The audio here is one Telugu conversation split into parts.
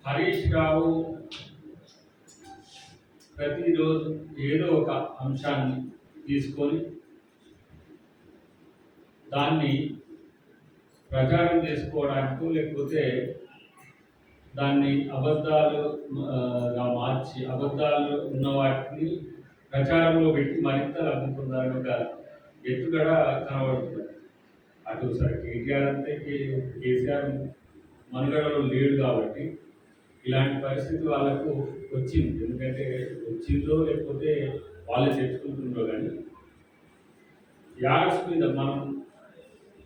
హరీష్ రావు ప్రతిరోజు ఏదో ఒక అంశాన్ని తీసుకొని దాన్ని ప్రచారం చేసుకోవడానికి లేకపోతే దాన్ని అబద్ధాలుగా మార్చి అబద్ధాలు ఉన్న వాటిని ప్రచారంలో పెట్టి మరింత లబ్ధి పొందాలని ఒక ఎత్తుగడ కనబడుతుంది. అటు సరే కేటీఆర్ అంటే కేసీఆర్ మనుగడలో లేడు కాబట్టి ఇలాంటి పరిస్థితి వాళ్ళకు వచ్చింది. ఎందుకంటే వచ్చిందో లేకపోతే వాళ్ళే తెచ్చుకుంటుందో కానీ యాడ్స్ మీద మనం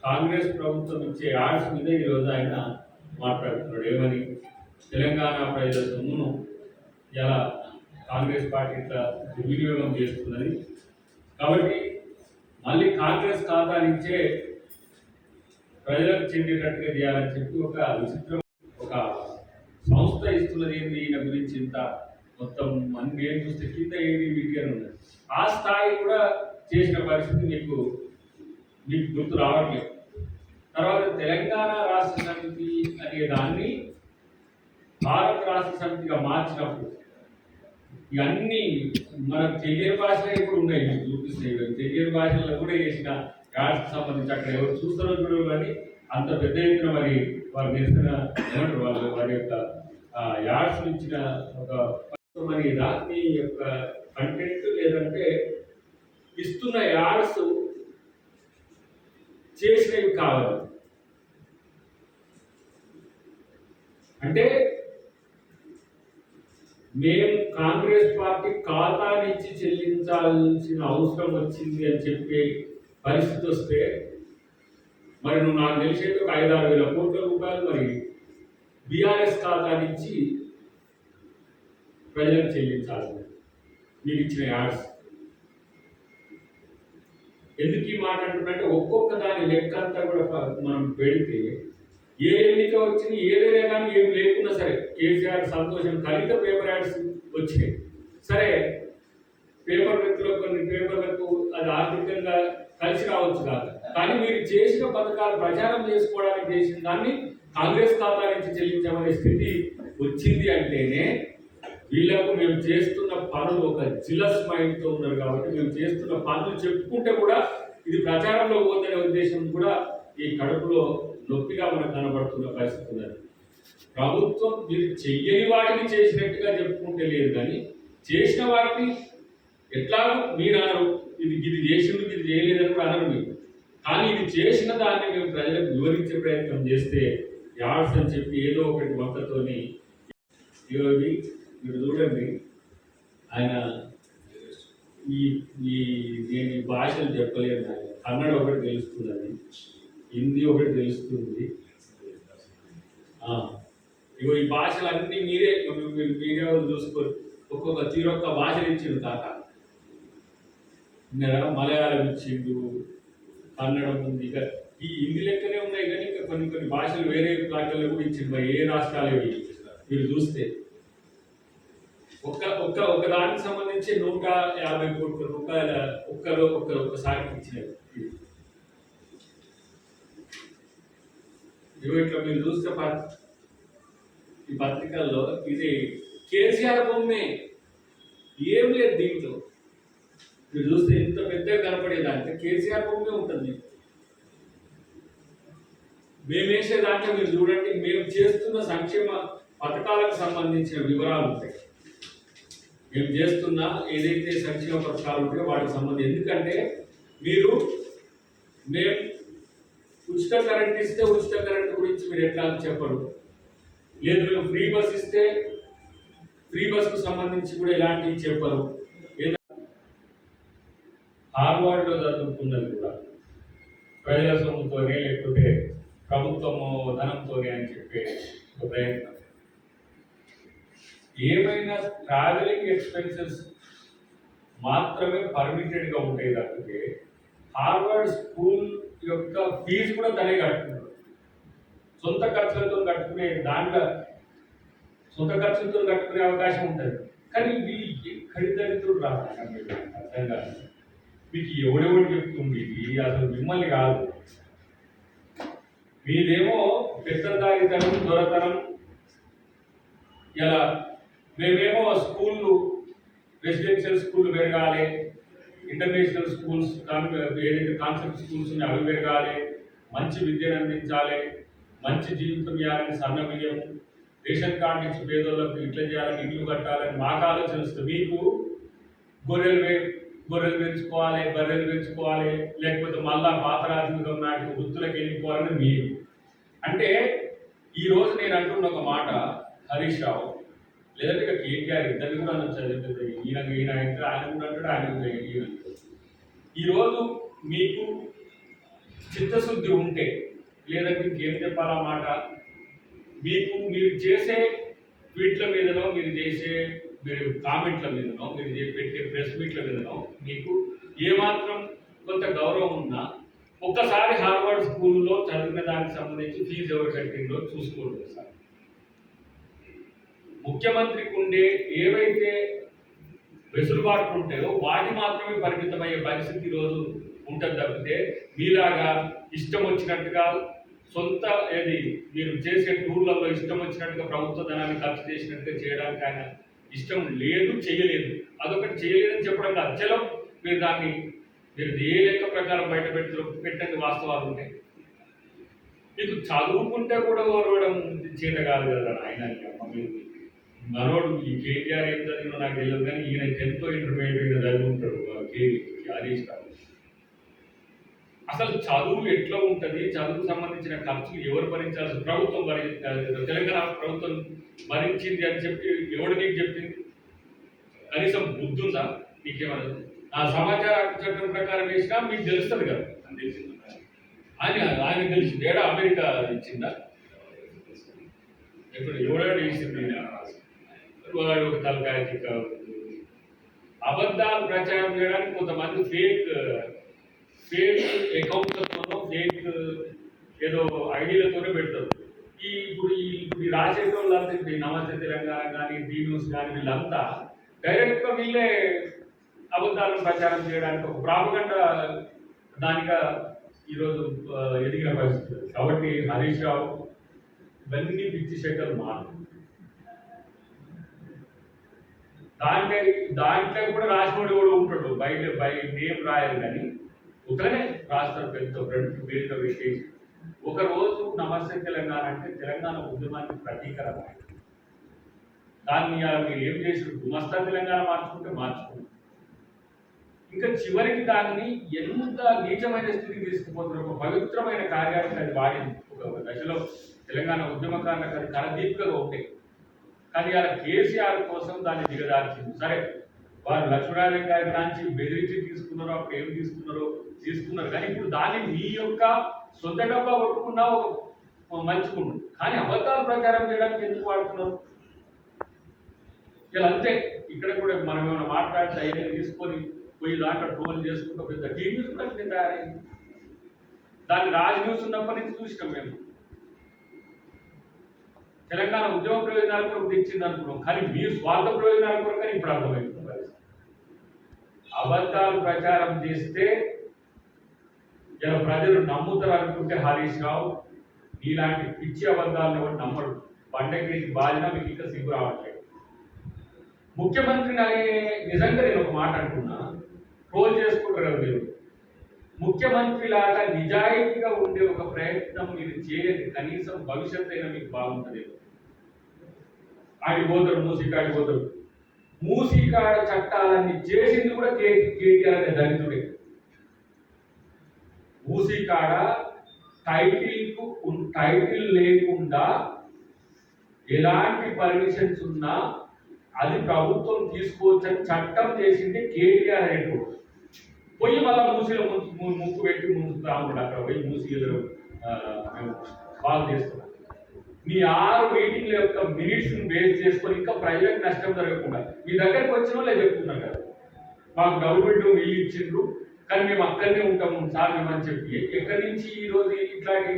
కాంగ్రెస్ ప్రభుత్వం ఇచ్చే యాడ్స్ మీద ఈరోజు ఆయన మాట్లాడుతున్నాడు. ఏమని తెలంగాణ ప్రజల సొమ్మును ఎలా కాంగ్రెస్ పార్టీ ఇట్లా దుర్వినియోగం చేస్తున్నది కాబట్టి మళ్ళీ కాంగ్రెస్ ఖాతా నుంచే ప్రజలకు చెందేటట్టుగా చేయాలని చెప్పి ఒక విచిత్రం ఒక సంస్థ ఇస్తున్నది ఏంటి ఈయన గురించి ఇంత మొత్తం అన్ని ఏం చూస్తే కింద ఏది వీటిగా ఉన్నది. ఆ స్థాయి కూడా చేసిన పరిస్థితి మీకు గుర్తు రావట్లేదు. తర్వాత తెలంగాణ రాష్ట్ర సమితి అనే దాన్ని భారత రాష్ట్ర సమితిగా మార్చినప్పుడు ఇవన్నీ మనకు తెలియని భాషలో ఇప్పుడు ఉన్నాయి, మీకు చూపిస్తాయి. తెలియని భాషల్లో కూడా చేసిన యాడ్స్కి సంబంధించి అక్కడ ఎవరు చూస్తారో చూడరు కానీ అంత పెద్ద ఎత్తున మరి వారు నిరసన ఏమంటారు వాళ్ళు వారి యొక్క యాడ్స్ ఇచ్చిన ఒక మరి దాని యొక్క కంటెంట్ లేదంటే ఇస్తున్న యాడ్స్ చేసినవి కావాలి. అంటే మేము కాంగ్రెస్ పార్టీ ఖాతా నుంచి చెల్లించాల్సిన అవసరం వచ్చింది అని చెప్పే పరిస్థితి వస్తే మరి నువ్వు నాకు తెలిసేది ఒక 5-6 వేల కోట్ల రూపాయలు మరి బీఆర్ఎస్ ఖాతా నుంచి ప్రజలకు చెల్లించాలి మీకు ఇచ్చిన యాడ్స్. ఎందుకు ఈ మాట అంటున్నట్టే ఒక్కొక్క దాని లెక్క అంతా కూడా మనం పెడితే ఏ ఎన్నిక వచ్చినా ఏదైనా కానీ ఏం లేకున్నా సరే కేసీఆర్ సంతోషం కలిత పేపర్ యాడ్స్ వచ్చినాయి. సరే పేపర్ వ్యక్తులు కొన్ని పేపర్లకు అది ఆర్థికంగా కలిసి రావచ్చు కాదు, కానీ మీరు చేసిన పథకాలు ప్రచారం చేసుకోవడానికి చేసిన దాన్ని కాంగ్రెస్ ఖాతా నుంచి చెల్లించమనే స్థితి వచ్చింది అంటేనే వీళ్ళకు మేము చేస్తున్న పనులు ఒక జిలస్ మైండ్తో ఉన్నారు. కాబట్టి మేము చేస్తున్న పనులు చెప్పుకుంటే కూడా ఇది ప్రచారంలో పోతున్న ఉద్దేశం కూడా ఈ కడుపులో నొప్పిగా మనకు కనబడుతున్న పరిస్థితి ఉన్నది. ప్రభుత్వం మీరు చెయ్యని వాటిని చేసినట్టుగా చెప్పుకుంటే లేదు, కానీ చేసిన వాటిని ఎట్లాగో మీరు అనరు, ఇది చేసింది ఇది చేయలేదని కూడా అనరు మీరు. కానీ ఇది చేసిన దాన్ని మేము ప్రజలకు వివరించే ప్రయత్నం చేస్తే యాడ్స్ అని చెప్పి ఏదో ఒకటి వంకతోని ఇవి మీరు చూడండి. ఆయన నేను ఈ భాషలు చెప్పలేదు, కన్నడ ఒకటి తెలుస్తుందని, హిందీ ఒకటి తెలుస్తుంది. ఇగో ఈ భాషలన్నీ మీరే చూసుకోరు. ఒక్కొక్క తీరొక్క భాషలు ఇచ్చిండు తాత. మలయాళం ఇచ్చిండు, కన్నడం ఉంది, ఇక ఈ హిందీ లెక్కనే ఉన్నాయి కానీ ఇంకా కొన్ని భాషలు వేరే భాషల్లో కూడా ఇచ్చిండు. మరి ఏ రాష్ట్రాలు మీరు చూస్తే ఒక దానికి సంబంధించి 150 కోట్ల రూపాయల ఒక్కసారి ఇచ్చినది. ఇట్లా మీరు చూస్తే ఈ పత్రికల్లో ఇది కేసీఆర్ బొమ్మే, ఏం లేదు దీంట్లో. మీరు చూస్తే ఇంత పెద్దగా కనపడేదాంట్లో కేసీఆర్ బొమ్మే ఉంటుంది. మేము వేసే దాంట్లో మీరు చూడండి, మేము చేస్తున్న సంక్షేమ పథకాలకు సంబంధించిన వివరాలు ఉంటాయి. మేము చేస్తున్న ఏదైతే సంక్షేమ పథకాలు ఉంటాయో వాటికి సంబంధించి, ఎందుకంటే మేము ఉచిత కరెంట్ ఇస్తే ఉచిత కరెంట్ గురించి మీరు ఎట్లా చెప్పరు, లేదు మేము ఫ్రీ బస్ ఇస్తే ఫ్రీ బస్కు సంబంధించి కూడా ఇలాంటివి చెప్పరు. హార్వర్డ్లో చదువుకున్నది కూడా ప్రజల సొమ్ముతోనే లేకపోతే ప్రభుత్వము ధనంతోనే అని చెప్పే ఒక ప్రయత్నం. ఏమైనా ట్రావెలింగ్ ఎక్స్పెన్సెస్ మాత్రమే పర్మిటెడ్గా ఉంటాయి తప్పితే హార్వర్డ్ స్కూల్ యొక్క ఫీజు కూడా తనే కట్టుకున్నాడు. సొంత ఖర్చులతో కట్టుకునే దాంట్లో సొంత ఖర్చులతో కట్టుకునే అవకాశం ఉంటుంది. కానీ వీళ్ళు ఖరీదరిద్రుడు రాస్తాను అర్థం కాదు. మీకు ఎవడెవడు చెప్తుంది అసలు మిమ్మల్ని కాదు. మీదేమో పెద్దదారితనం దొరతనం ఇలా మేమేమో స్కూళ్ళు, రెసిడెన్షియల్ స్కూళ్ళు పెరగాలి, ఇంటర్నేషనల్ స్కూల్స్ ఏదైతే కాన్సెప్ట్ స్కూల్స్ ఉన్నాయి అవి పెరగాలి, మంచి విద్యను అందించాలి, మంచి జీవితం ఇవ్వాలని, సన్న బియ్యం, రేషన్ కార్డు ఇచ్చి పేదోళ్ళకి ఇట్లా చేయాలని, ఇల్లు కట్టాలని మాకు ఆలోచన వస్తుంది. మీకు గొర్రెలు గొర్రెలు పెంచుకోవాలి, బర్రెలు పెంచుకోవాలి, లేకపోతే మళ్ళా పాత రాజకీయం నాటి వృత్తులకు వెళ్ళిపోవాలని మీరు. అంటే ఈరోజు నేను అంటున్న ఒక మాట, హరీష్ రావు లేదంటే ఇక కేటీఆర్ ఇద్దరు కూడా చదివింది, ఈయన ఆయన కూడా అంటాడు, ఆయన కూడా ఈయన. ఈరోజు మీకు చిత్తశుద్ధి ఉంటే, లేదంటే ఇంకేం చెప్పాలా మాట, మీరు చేసే ట్వీట్ల మీదనో, మీరు కామెంట్ల మీదనో, మీరు పెట్టే ప్రెస్ మీట్ల మీదనో మీకు ఏమాత్రం కొంత గౌరవం ఉన్నా ఒక్కసారి హార్వర్డ్ స్కూల్లో చదివిన దానికి సంబంధించి ఫీజు ఎవరు కట్టిందో చూసుకోండి సార్. ముఖ్యమంత్రికి ఉండే ఏవైతే వెసులుబాట్లు ఉంటాయో వాటి మాత్రమే పరిమితమయ్యే పరిస్థితి ఈరోజు ఉంటుంది తప్పితే మీలాగా ఇష్టం వచ్చినట్టుగా సొంత మీరు చేసే టూర్లలో ఇష్టం వచ్చినట్టుగా ప్రభుత్వ ధనాన్ని ఖర్చు చేసినట్టుగా చేయడానికి ఆయన ఇష్టం లేదు, చేయలేదు. అదొకటి చేయలేదని చెప్పడం కాదు, చలో మీరు ఏ లెక్క ప్రకారం బయట పెట్టండి, వాస్తవాలు ఉంటాయి. మీకు చదువుకుంటే కూడా ఓరవడం చేత కాదు కదా ఆయన. మనోడు ఈ కేటీఆర్ ఏం చదివినో నాకు తెలియదు, కానీ ఈయన 10th ఇంటర్మీడియట్ చదువుకుంటాడు హరీష్ రావు. అసలు చదువు ఎట్లా ఉంటుంది, చదువుకు సంబంధించిన ఖర్చులు ఎవరు భరించాల్సి, ప్రభుత్వం తెలంగాణ ప్రభుత్వం భరించింది అని చెప్పి ఎవడు నీకు చెప్పింది? కనీసం బుద్ధి ఉందా నీకేమన్నా? ఆ సమాచార చట్టం ప్రకారం వేసినా మీకు తెలుస్తుంది కదా. ఆయన తెలిసింది ఏడా అమెరికా ఇచ్చిందా? ఇప్పుడు ఎవడో ఇచ్చింది వాడు ఒక తలకాయ అబద్ధాలు ప్రచారం చేయడానికి కొంతమంది ఫేక్ అకౌంట్లతోనో ఫేక్ ఏదో ఐడియాలతోనే పెడతారు. ఇప్పుడు రాజశేఖర వాళ్ళంతా ఇప్పుడు నమస్తే తెలంగాణ కానీ టీ న్యూస్ కానీ వీళ్ళంతా డైరెక్ట్గా వీళ్ళే అబద్ధాలను ప్రచారం చేయడానికి ఒక ప్రాపగండా దానిగా ఈరోజు ఎదిగిన పరిస్థితి. కాబట్టి హరీష్ రావు ఇవన్నీ పిచ్చి శేఖర్ మారు. దాంట్లో కూడా రాసినోడు కూడా ఉంటాడు, బయట నేమ్ రాయరు కానీ ఉత్తరనే రాస్తారు పెద్ద ఫ్రెండ్ పేరుగా పెట్టేసి. ఒకరోజు నమస్తే తెలంగాణ అంటే తెలంగాణ ఉద్యమానికి ప్రతీకరమైన దాన్ని మీరు ఏం చేసారు, గుమస్తా తెలంగాణ మార్చుకుంటారు. ఇంకా చివరికి దాన్ని ఎంత నీచమైన స్థితికి తీసుకుపోతున్నారు. ఒక పవిత్రమైన కార్యానికి అది వాడింది ఒక దశలో తెలంగాణ ఉద్యమకారులకు అది కరదీపికగా ఉంటాయి. కానీ అలా కేసీఆర్ కోసం దాన్ని దిగదార్చింది. సరే, వారు లక్ష్మీనారాయణ గారి నుంచి బెదిరించి తీసుకున్నారో, అప్పుడు ఏం తీసుకున్నారు కానీ ఇప్పుడు దాన్ని మీ యొక్క సొంత డబ్బా కొట్టుకున్నా ఒక మంచుకున్నాడు. కానీ అబద్ధాలు ప్రచారం చేయడానికి ఎందుకు వాడుతున్నారు? ఇలా అంతే. ఇక్కడ కూడా మనం ఏమైనా మాట్లాడితే అయినా తీసుకొని పోయి దాంట్లో ట్రోల్ చేసుకుంటూ పెద్ద టీవీ కూడా తయారైంది. దాన్ని రాజ్ న్యూస్ ఉన్నప్పటి నుంచి చూసినాం మేము. తెలంగాణ ఉద్యమ ప్రయోజనాల కొరకు తెచ్చింది అనుకున్నాం, కానీ మీ స్వార్థ ప్రయోజనాల కొరకు కానీ ఇప్పుడు అర్థమైంది. అబద్ధాలు ప్రచారం చేస్తే ఇలా ప్రజలు నమ్ముతారు అనుకుంటే హరీష్ రావు ఇలాంటి పిచ్చి అబద్ధాలను కూడా నమ్మడు. బండకేసి బాధినా మీకు ఇంకా సిగ్గు రావట్లేదు. ముఖ్యమంత్రిని నిజంగా నేను ఒక మాట అంటున్నా, ట్రోల్ చేసుకుంటారు కదా మీరు. ముఖ్యమంత్రి లాగా నిజాయితీగా ఉండే ఒక ప్రయత్నం మీరు చేయండి, కనీసం భవిష్యత్తు అయినా మీకు బాగుంటుంది. ఆడిపోతారు, మూసీకాడిపోతారు. మూసీకాడ చట్టాలన్నీ చేసింది కూడా కేటీఆర్ అనే దళితుడే. మూసీకాడ టైటిల్ లేకుండా ఎలాంటి పర్మిషన్స్ ఉన్నా అది ప్రభుత్వం తీసుకోవచ్చని చట్టం చేసింది కేటీఆర్ అనేటువంటి. పోయి మళ్ళీ మూసీలో ముక్కు పెట్టి ముందుతాము, అక్కడ పోయి మూసీలో మేము బాగు చేస్తున్నాం. మీ 6 మీటింగ్ల యొక్క మినిట్స్ని బేస్ చేసుకొని ఇంకా ప్రజలకు నష్టం జరగకుండా మీ దగ్గరికి వచ్చిన వాళ్ళే చెప్తున్నారు కదా, మాకు డబుల్ బెడ్రూమ్ ఇల్లు ఇచ్చిండ్రు కానీ మేము అక్కడనే ఉంటాము సార్ మేమని చెప్పి. ఎక్కడి నుంచి ఈరోజు ఇట్లాంటి